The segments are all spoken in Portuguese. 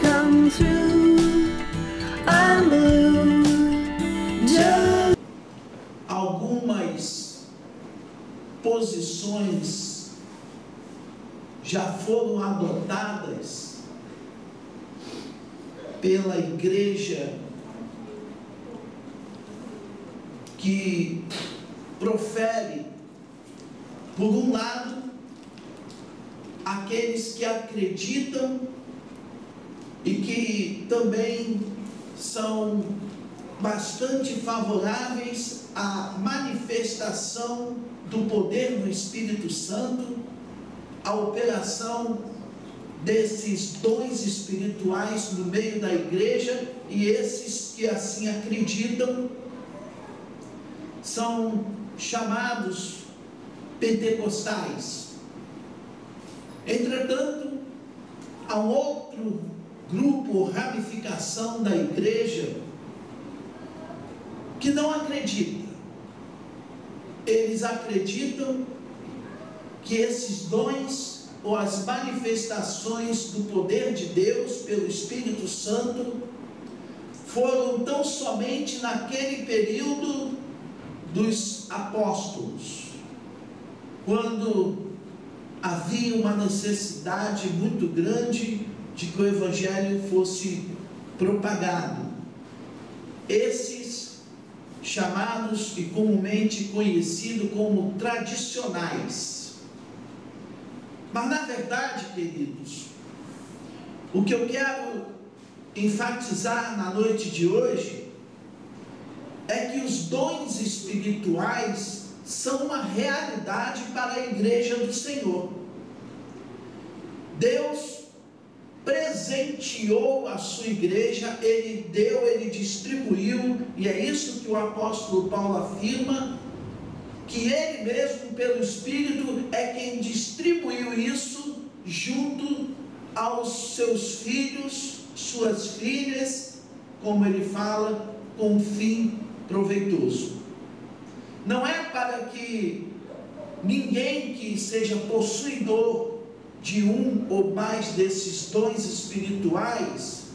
come through. I'm blue. Just algumas posições já foram adotadas pela igreja que profere, por um lado, aqueles que acreditam e que também são bastante favoráveis à manifestação do poder do Espírito Santo, à operação desses dons espirituais no meio da igreja, e esses que assim acreditam são chamados pentecostais. Entretanto, há um outro grupo ou ramificação da igreja que não acredita. Eles acreditam que esses dons ou as manifestações do poder de Deus pelo Espírito Santo foram tão somente naquele período dos apóstolos, quando havia uma necessidade muito grande de que o Evangelho fosse propagado. Esses chamados e comumente conhecidos como tradicionais. Mas na verdade, queridos, o que eu quero enfatizar na noite de hoje é que os dons espirituais são uma realidade para a igreja do Senhor. Deus presenteou a sua igreja, Ele deu, Ele distribuiu, e é isso que o apóstolo Paulo afirma, que Ele mesmo, pelo Espírito, é quem distribuiu isso junto aos seus filhos, suas filhas, como ele fala, com um fim proveitoso. Não é para que ninguém que seja possuidor de um ou mais desses dons espirituais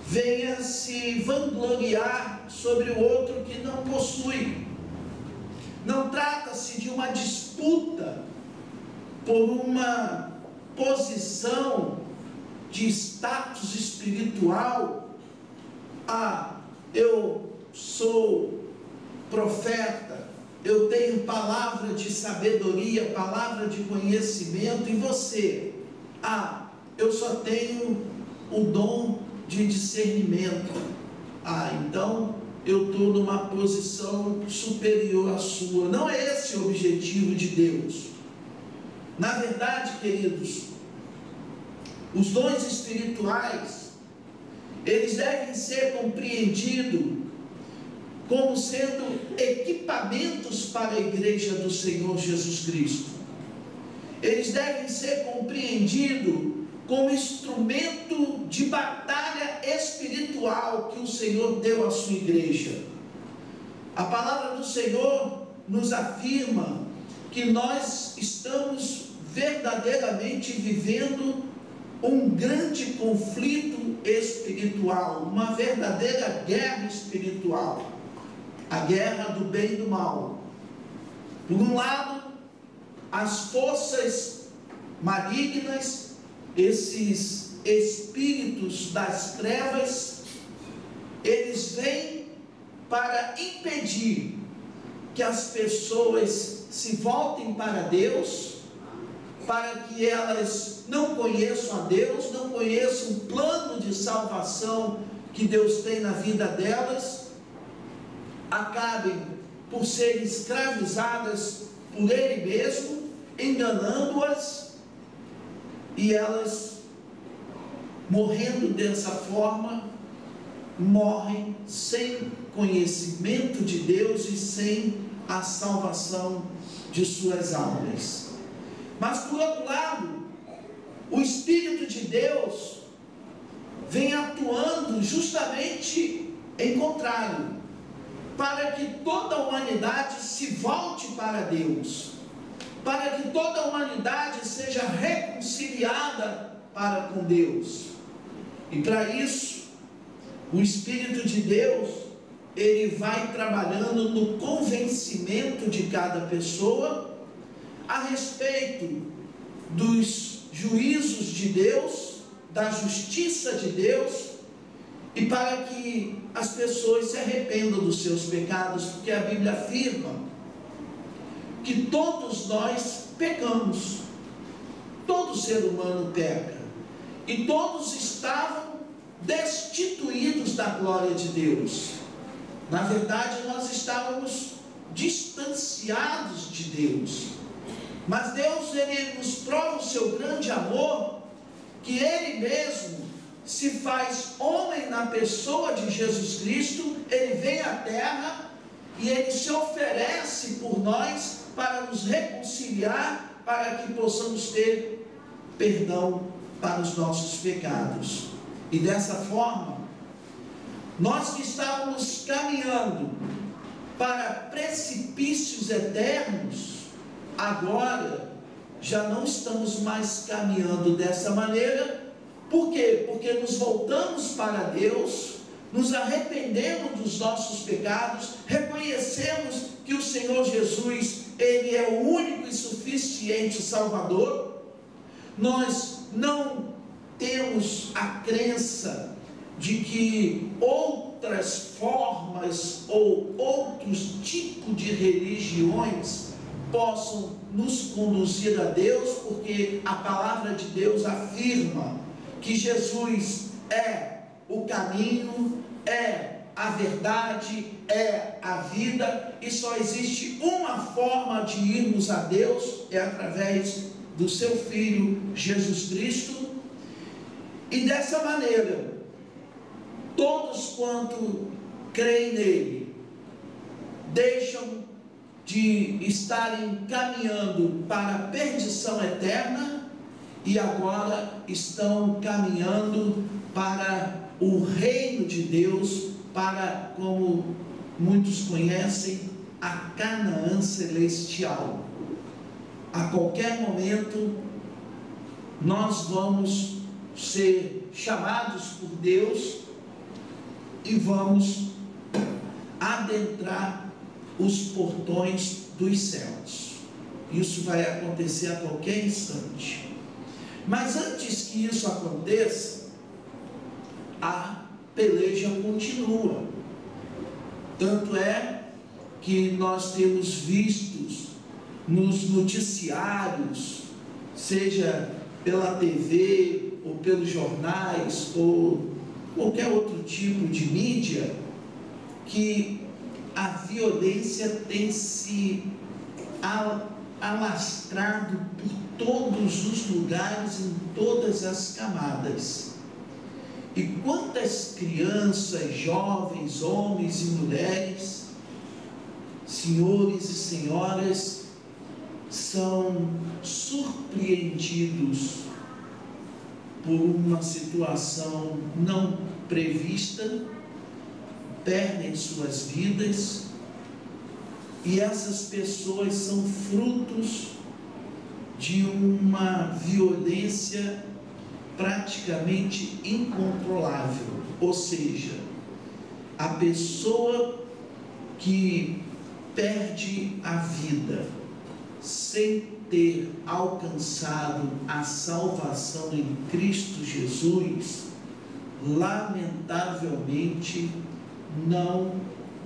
venha se vangloriar sobre o outro que não possui. Não trata-se de uma disputa por uma posição de status espiritual. Eu sou profeta, eu tenho palavra de sabedoria, palavra de conhecimento, e você? Eu só tenho o dom de discernimento. Então eu estou numa posição superior à sua. Não é esse o objetivo de Deus. Na verdade, queridos, os dons espirituais, eles devem ser compreendidos como sendo equipamentos para a igreja do Senhor Jesus Cristo. Eles devem ser compreendidos como instrumento de batalha espiritual que o Senhor deu à sua igreja. A palavra do Senhor nos afirma que nós estamos verdadeiramente vivendo um grande conflito espiritual, uma verdadeira guerra espiritual, a guerra do bem e do mal. Por um lado, as forças malignas, esses espíritos das trevas, eles vêm para impedir que as pessoas se voltem para Deus, para que elas não conheçam a Deus, não conheçam o plano de salvação que Deus tem na vida delas, acabem por serem escravizadas por Ele mesmo, enganando-as, e elas, morrendo dessa forma, morrem sem conhecimento de Deus e sem a salvação de suas almas. Mas por outro lado, o Espírito de Deus vem atuando justamente em contrário, para que toda a humanidade se volte para Deus, para que toda a humanidade seja reconciliada para com Deus. E para isso, o Espírito de Deus, ele vai trabalhando no convencimento de cada pessoa a respeito dos juízos de Deus, da justiça de Deus, e para que as pessoas se arrependam dos seus pecados, porque a Bíblia afirma que todos nós pecamos, todo ser humano peca, e todos estavam destituídos da glória de Deus. Na verdade, nós estávamos distanciados de Deus, mas Deus, ele nos prova o seu grande amor, que ele mesmo se faz homem na pessoa de Jesus Cristo. Ele vem à terra e ele se oferece por nós para nos reconciliar, para que possamos ter perdão para os nossos pecados. E dessa forma, nós que estávamos caminhando para precipícios eternos, agora já não estamos mais caminhando dessa maneira. Por quê? Porque nos voltamos para Deus, nos arrependemos dos nossos pecados, reconhecemos que o Senhor Jesus, ele é o único e suficiente Salvador. Nós não temos a crença de que outras formas ou outros tipos de religiões possam nos conduzir a Deus, porque a palavra de Deus afirma que Jesus é o caminho, é a verdade, é a vida, e só existe uma forma de irmos a Deus, é através do seu Filho Jesus Cristo. E dessa maneira, todos quanto creem nele, deixam de estarem caminhando para a perdição eterna, e agora estão caminhando para o reino de Deus, para, como muitos conhecem, a Canaã celestial. A qualquer momento nós vamos ser chamados por Deus e vamos adentrar os portões dos céus. Isso vai acontecer a qualquer instante. Mas antes que isso aconteça, a peleja continua. Tanto é que nós temos vistos nos noticiários, seja pela TV ou pelos jornais ou qualquer outro tipo de mídia, que a violência tem se alastrado por todos os lugares, em todas as camadas. E quantas crianças, jovens, homens e mulheres, senhores e senhoras, são surpreendidos por uma situação não prevista, perdem suas vidas, e essas pessoas são frutos de uma violência praticamente incontrolável. Ou seja, a pessoa que perde a vida sem ter alcançado a salvação em Cristo Jesus, lamentavelmente não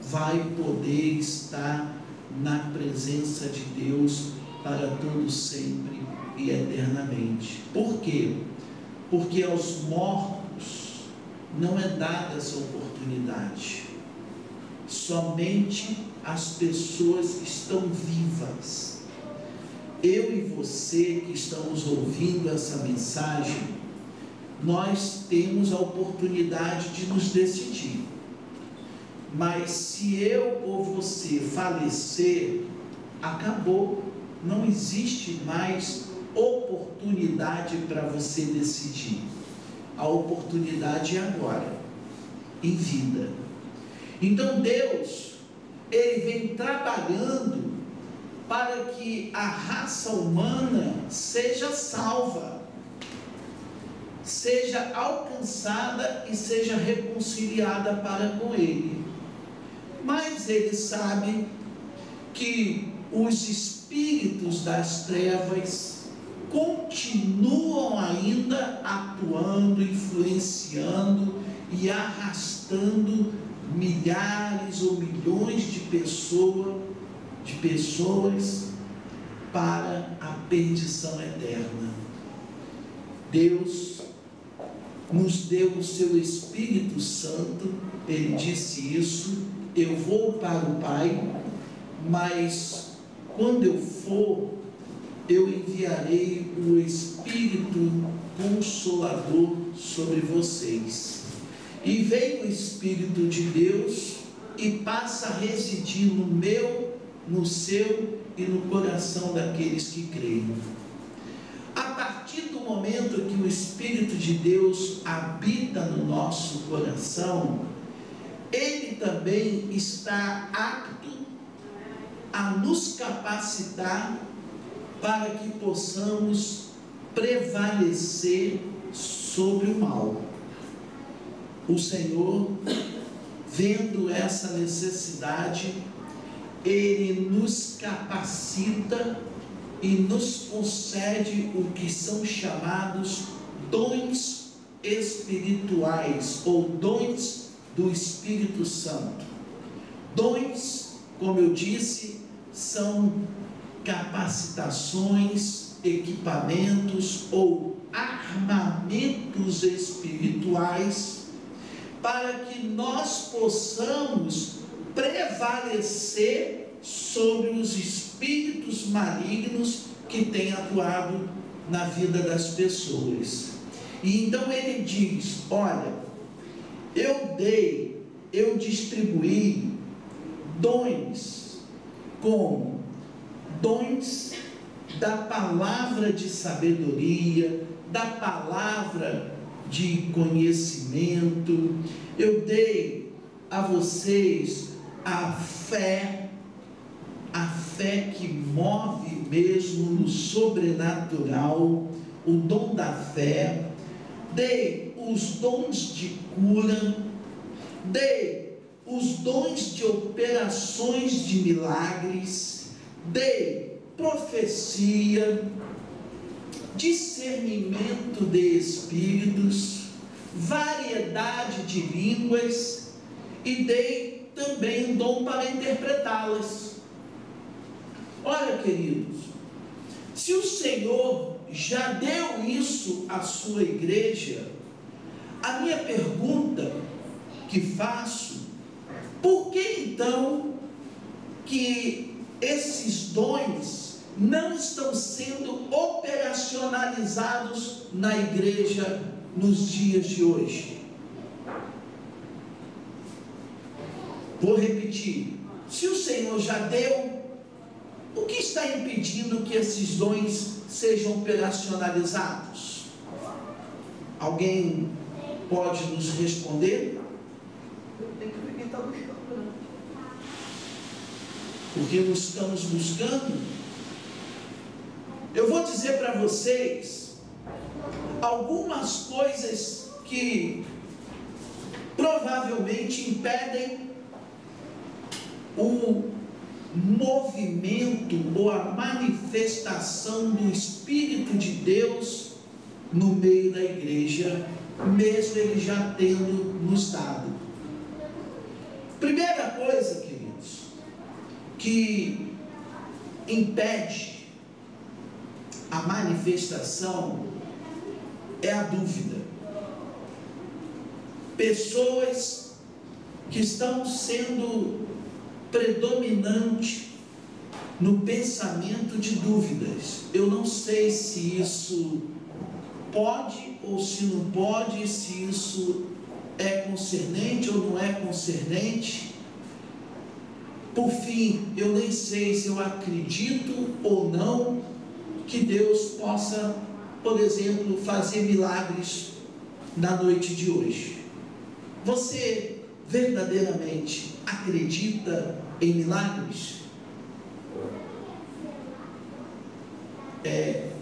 vai poder estar na presença de Deus para todo sempre e eternamente. Por quê? Porque aos mortos não é dada essa oportunidade. Somente as pessoas que estão vivas. Eu e você que estamos ouvindo essa mensagem, nós temos a oportunidade de nos decidir. Mas se eu ou você falecer, acabou. Não existe mais oportunidade para você decidir. A oportunidade é agora, em vida. Então Deus, Ele vem trabalhando para que a raça humana seja salva. seja alcançada e seja reconciliada para com Ele. Mas Ele sabe que os espíritos das trevas continuam ainda atuando, influenciando e arrastando milhares ou milhões de pessoas para a perdição eterna. Deus nos deu o seu Espírito Santo. Ele disse isso: eu vou para o Pai, mas quando eu for, eu enviarei o Espírito Consolador sobre vocês. E vem o Espírito de Deus e passa a residir no meu, no seu e no coração daqueles que creem. A partir do momento que o Espírito de Deus habita no nosso coração, Ele também está apto a nos capacitar para que possamos prevalecer sobre o mal. O Senhor, vendo essa necessidade, Ele nos capacita e nos concede o que são chamados dons espirituais ou dons do Espírito Santo. Dons, como eu disse, são capacitações, equipamentos ou armamentos espirituais para que nós possamos prevalecer sobre os espíritos malignos que têm atuado na vida das pessoas. E então ele diz: olha, eu distribuí dons, como dons da palavra de sabedoria, da palavra de conhecimento. Eu dei a vocês a fé que move mesmo no sobrenatural, o dom da fé. Dei os dons de cura, dei os dons de operações de milagres, dei profecia, discernimento de espíritos, variedade de línguas, e dei também um dom para interpretá-las. Olha, queridos, se o Senhor já deu isso à sua igreja, a minha pergunta que faço: por que então que esses dons não estão sendo operacionalizados na igreja nos dias de hoje? Vou repetir: se o Senhor já deu, o que está impedindo que esses dons sejam operacionalizados? Alguém pode nos responder? Tem que ver quem está buscando. Porque nós estamos buscando. Eu vou dizer para vocês algumas coisas que provavelmente impedem o movimento ou a manifestação do Espírito de Deus no meio da igreja, mesmo Ele já tendo nos dado. Primeira coisa, queridos, que impede a manifestação é a dúvida. Pessoas que estão sendo predominante no pensamento de dúvidas. Eu não sei se isso pode ou se não pode, se isso é concernente ou não é concernente. Por fim, eu nem sei se eu acredito ou não que Deus possa, por exemplo, fazer milagres na noite de hoje. Você verdadeiramente acredita em milagres?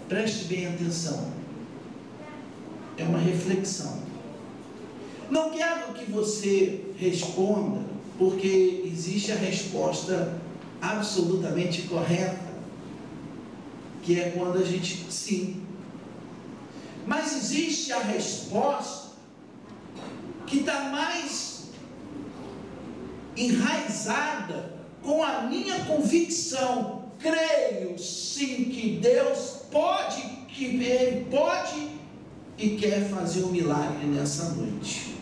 Preste bem atenção. é uma reflexão. Não quero que você responda, porque existe a resposta absolutamente correta, que é quando a gente sim. Mas existe a resposta que está mais enraizada com a minha convicção. Creio sim que Deus pode, que Ele pode e quer fazer um milagre nessa noite.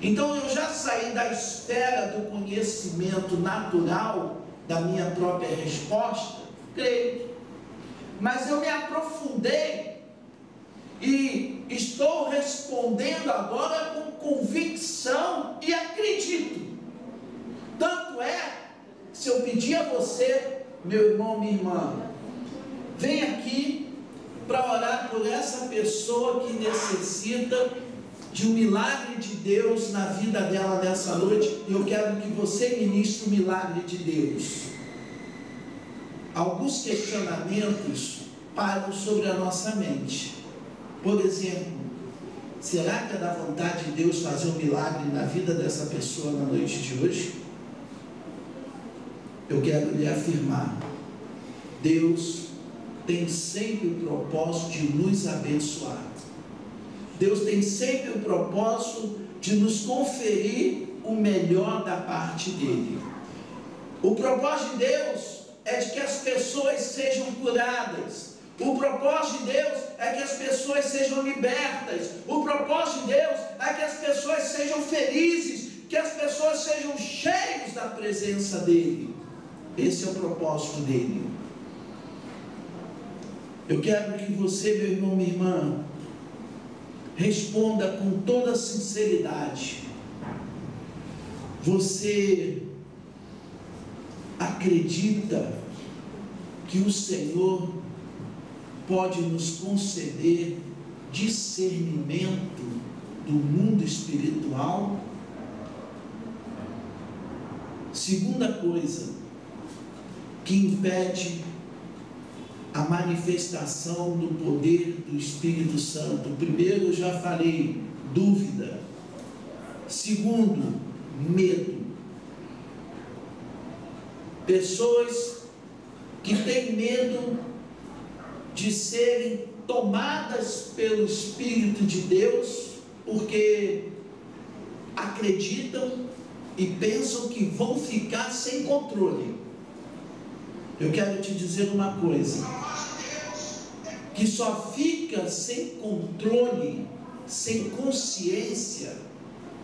Então eu já saí da esfera do conhecimento natural da minha própria resposta, creio, mas eu me aprofundei e estou respondendo agora com convicção e acredito. Tanto é, se eu pedir a você, meu irmão, minha irmã, vem aqui para orar por essa pessoa que necessita de um milagre de Deus na vida dela nessa noite, e eu quero que você ministre o milagre de Deus. Alguns questionamentos param sobre a nossa mente. Por exemplo, será que é da vontade de Deus fazer um milagre na vida dessa pessoa na noite de hoje? Eu quero lhe afirmar, Deus tem sempre o propósito de nos abençoar. Deus tem sempre o propósito de nos conferir o melhor da parte dele. O propósito de Deus é de que as pessoas sejam curadas. O propósito de Deus é que as pessoas sejam libertas. O propósito de Deus é que as pessoas sejam felizes, que as pessoas sejam cheias da presença dele. Esse é o propósito dele. Eu quero que você, meu irmão, minha irmã, responda com toda sinceridade. Você acredita que o Senhor pode nos conceder discernimento do mundo espiritual? Segunda coisa que impede a manifestação do poder do Espírito Santo. Primeiro, eu já falei, dúvida. Segundo, medo. Pessoas que têm medo de serem tomadas pelo Espírito de Deus, porque acreditam e pensam que vão ficar sem controle. Eu quero te dizer uma coisa, que só fica sem controle, sem consciência,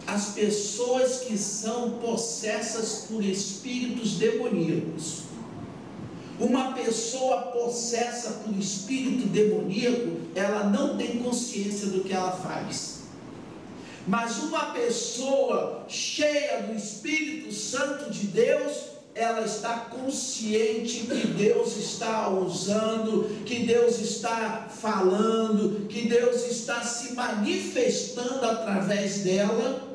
as pessoas que são possessas por espíritos demoníacos. Uma pessoa possessa por espírito demoníaco, ela não tem consciência do que ela faz. Mas uma pessoa cheia do Espírito Santo de Deus, ela está consciente que Deus está a usando, que Deus está falando, que Deus está se manifestando através dela,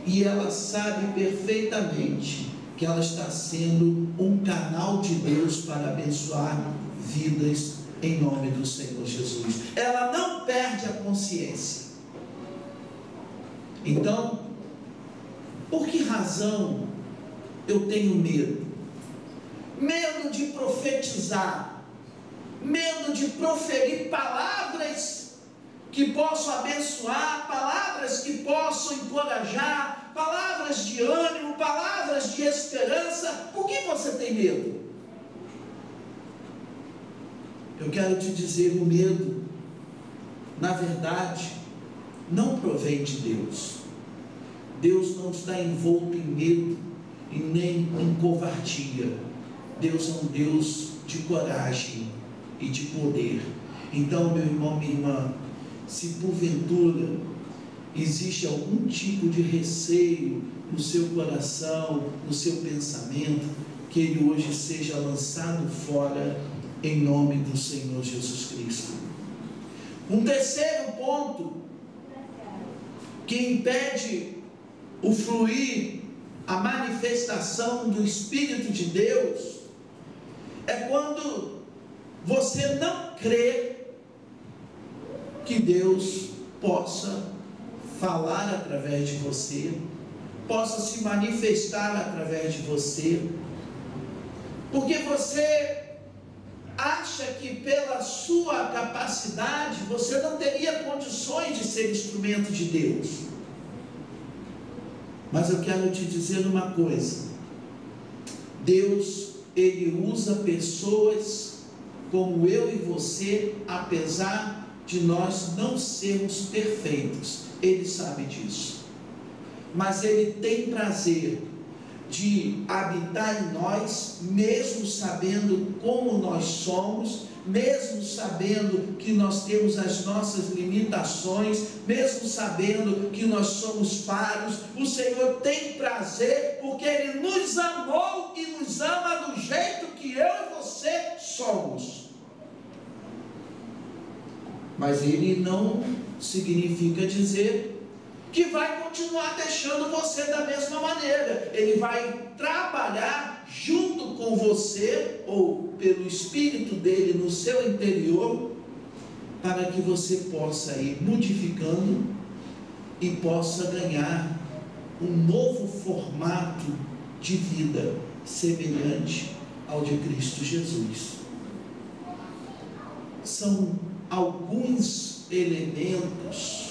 e ela sabe perfeitamente que ela está sendo um canal de Deus para abençoar vidas em nome do Senhor Jesus. Ela não perde a consciência. Então, por que razão eu tenho medo? Medo de profetizar, medo de proferir palavras que possam abençoar, palavras que possam encorajar, palavras de ânimo, palavras de esperança. Por que você tem medo? Eu quero te dizer, o medo, na verdade, não provém de Deus. Deus não está envolto em medo e nem em covardia. Deus é um Deus de coragem e de poder. Então, meu irmão, minha irmã, se porventura existe algum tipo de receio no seu coração, no seu pensamento, que ele hoje seja lançado fora em nome do Senhor Jesus Cristo. Um terceiro ponto que impede o fluir, a manifestação do Espírito de Deus, é quando você não crê que Deus possa falar através de você, possa se manifestar através de você, porque você acha que pela sua capacidade você não teria condições de ser instrumento de Deus. Mas eu quero te dizer uma coisa: Deus, Ele usa pessoas como eu e você, apesar de nós não sermos perfeitos. Ele sabe disso, mas Ele tem prazer de habitar em nós, mesmo sabendo como nós somos, mesmo sabendo que nós temos as nossas limitações, mesmo sabendo que nós somos falhos. O Senhor tem prazer, porque Ele nos amou e nos ama do jeito que eu e você somos. Mas Ele não significa dizer que vai continuar deixando você da mesma maneira. Ele vai trabalhar junto com você, ou pelo Espírito dele no seu interior, para que você possa ir modificando e possa ganhar um novo formato de vida semelhante ao de Cristo Jesus. São alguns elementos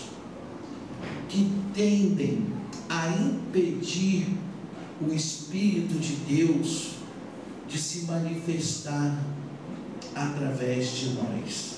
que tendem a impedir o Espírito de Deus de se manifestar através de nós.